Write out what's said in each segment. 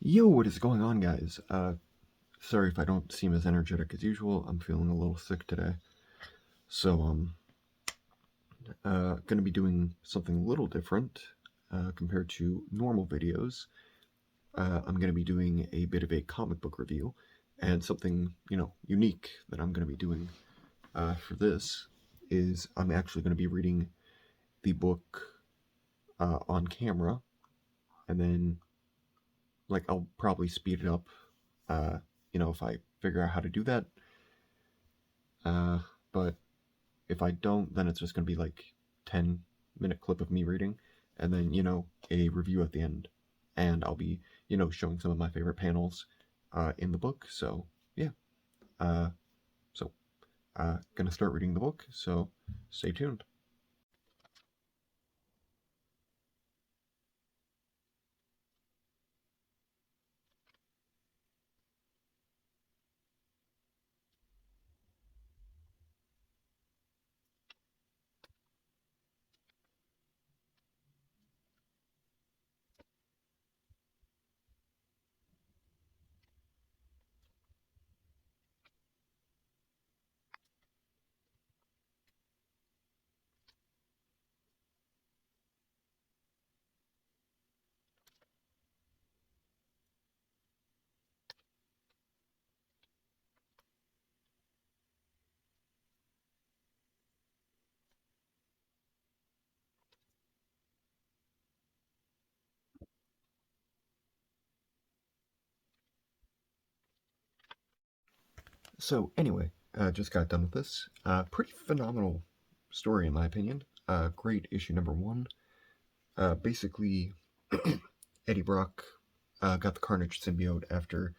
Yo, what is going on, guys? Sorry if I don't seem as energetic as usual. I'm feeling a little sick today. So, gonna be doing something a little different compared to normal videos. I'm gonna be doing a bit of a comic book review and something, unique that I'm gonna be doing for this is I'm actually gonna be reading the book on camera, and then, I'll probably speed it up, if I figure out how to do that. Uh, but if I don't, then it's just going to be like 10-minute clip of me reading, and then a review at the end, and I'll be showing some of my favorite panels in the book. So yeah, uh, so gonna start reading the book. So stay tuned. So anyway, just got done with this. Pretty phenomenal story in my opinion. Great issue number one. Basically, Eddie Brock got the Carnage symbiote after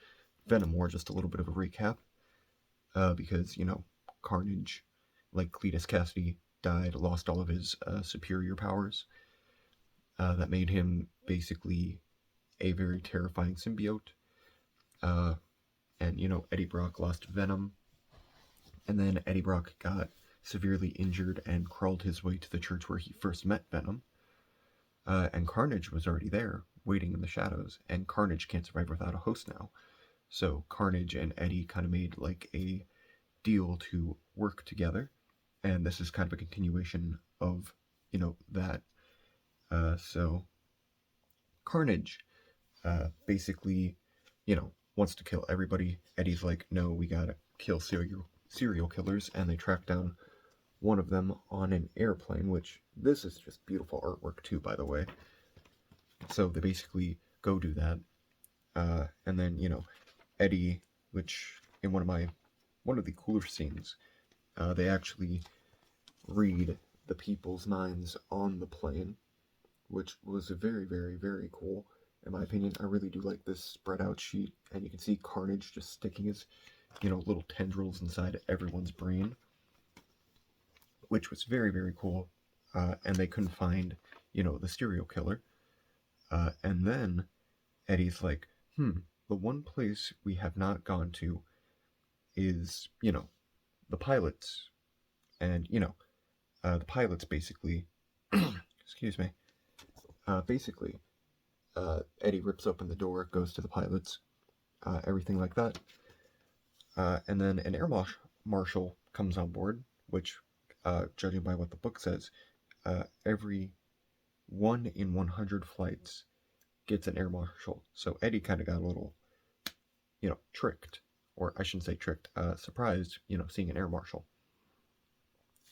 Venom War. Just a little bit of a recap, because Carnage, like Cletus Cassidy, died, lost all of his superior powers. That made him basically a very terrifying symbiote. Uh, and Eddie Brock lost Venom, and then Eddie Brock got severely injured and crawled his way to the church where he first met Venom. And Carnage was already there, waiting in the shadows, and Carnage can't survive without a host now. So Carnage and Eddie kind of made like a deal to work together, and this is kind of a continuation of that. So Carnage basically wants to kill everybody. Eddie's like, no, we gotta kill serial killers, and they track down one of them on an airplane, which this is just beautiful artwork too, by the way. So they basically go do that, and then Eddie, which in one of the cooler scenes, they actually read the people's minds on the plane, which was very, very, very cool. In my opinion, I really do like this spread out sheet, and you can see Carnage just sticking his, little tendrils inside everyone's brain, which was very, very cool. And they couldn't find, the serial killer. And then Eddie's like, the one place we have not gone to is, the pilots. And, the pilots basically, excuse me, basically, Eddie rips open the door, goes to the pilots, everything like that. And then an air marshal comes on board, which, judging by what the book says, every 1 in 100 flights gets an air marshal. So Eddie kind of got a little, tricked, or I shouldn't say tricked, surprised, seeing an air marshal,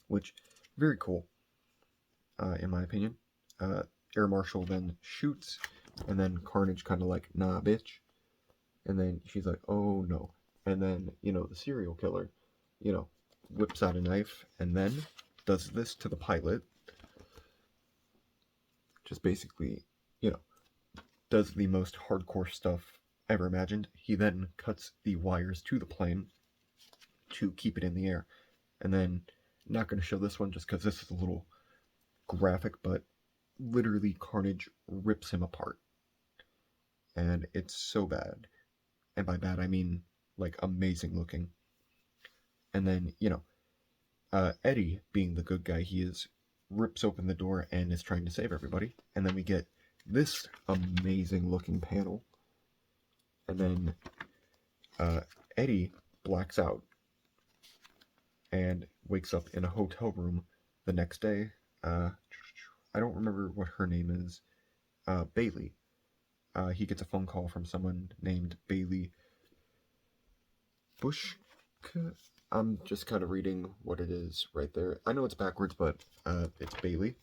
which very cool, in my opinion. Air marshal then shoots, and then Carnage kind of like, nah, bitch. And then she's like, oh no. And then, the serial killer, whips out a knife and then does this to the pilot. Just basically, does the most hardcore stuff ever imagined. He then cuts the wires to the plane to keep it in the air. And then, not going to show this one just because this is a little graphic, but literally Carnage rips him apart. And it's so bad. And by bad, I mean, like, amazing looking. And then, Eddie, being the good guy he is, rips open the door and is trying to save everybody. And then we get this amazing looking panel And then Eddie blacks out and wakes up in a hotel room the next day. Uh, I don't remember what her name is. Bailey. He gets a phone call from someone named Bailey Bush. I'm just kind of reading what it is right there. I know it's backwards, but it's Bailey.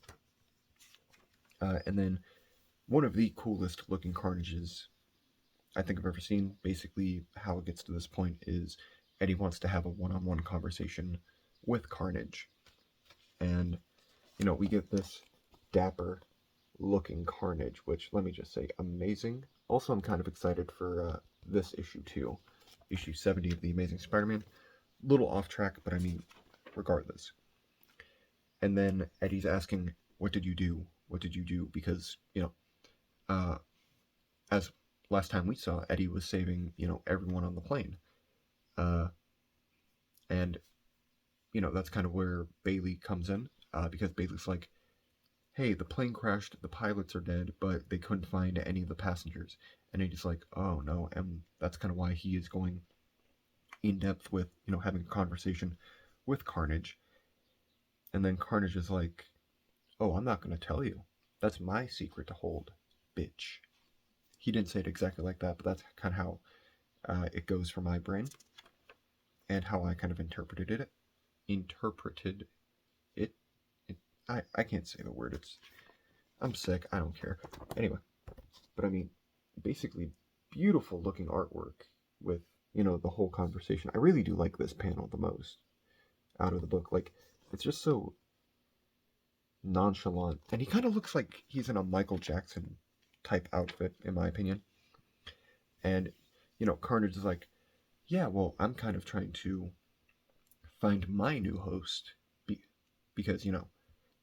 And then one of the coolest looking Carnages I think I've ever seen. Basically, how it gets to this point is Eddie wants to have a one-on-one conversation with Carnage, and we get this dapper looking Carnage, which let me just say, amazing. Also, I'm kind of excited for this issue too, issue 70 of the Amazing Spider-Man. Little off track, but I mean, regardless. And then Eddie's asking, "What did you do? What did you do?" Because as last time we saw, Eddie was saving everyone on the plane, uh, and that's kind of where Bailey comes in, because Bailey's like, "Hey, the plane crashed, the pilots are dead, but they couldn't find any of the passengers." And Eddie's like, "Oh no," and that's kind of why he is going in depth with having a conversation with Carnage. And then Carnage is like, "Oh, I'm not going to tell you. That's my secret to hold, bitch." He didn't say it exactly like that, but that's kind of how it goes for my brain and how I kind of interpreted it. Interpreted it. I can't say the word. I'm sick. I don't care. Anyway, but I mean, basically, beautiful looking artwork with the whole conversation. I really do like this panel the most out of the book. Like, it's just so nonchalant, and he kind of looks like he's in a Michael Jackson type outfit, in my opinion. And Carnage is like, "Yeah, well, I'm kind of trying to find my new host because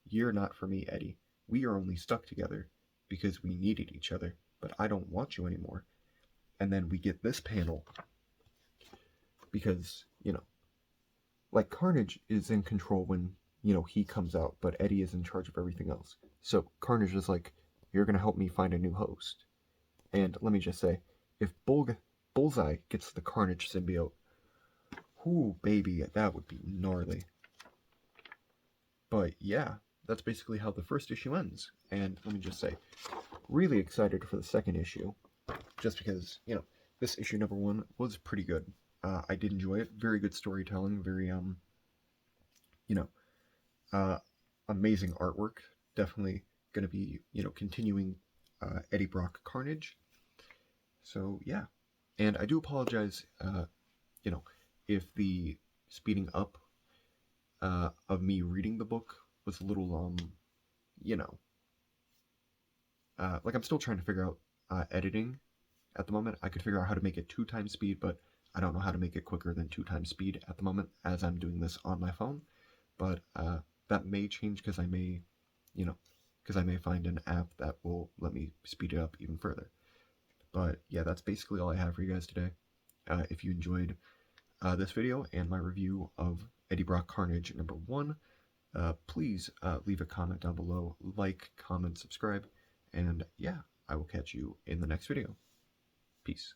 you're not for me, Eddie. We are only stuck together because we needed each other, but I don't want you anymore." And then we get this panel because like, Carnage is in control when he comes out, but Eddie is in charge of everything else. So Carnage is like, "You're gonna help me find a new host." And let me just say, if Bullseye gets the Carnage symbiote, whoo, baby, that would be gnarly. But yeah, that's basically how the first issue ends. And let me just say, really excited for the second issue, just because this issue number 1 was pretty good. I did enjoy it. Very good storytelling. Very uh, amazing artwork. Definitely going to be continuing Eddie Brock Carnage. So yeah, and I do apologize, if the speeding up of me reading the book was a little you know, like, I'm still trying to figure out editing at the moment. I could figure out how to make it 2 times speed, but I don't know how to make it quicker than 2 times speed at the moment, as I'm doing this on my phone. But that may change because I may, because I may find an app that will let me speed it up even further. But yeah, that's basically all I have for you guys today. If you enjoyed this video and my review of Eddie Brock Carnage number 1, please leave a comment down below, like, comment, subscribe, and yeah, I will catch you in the next video. Peace.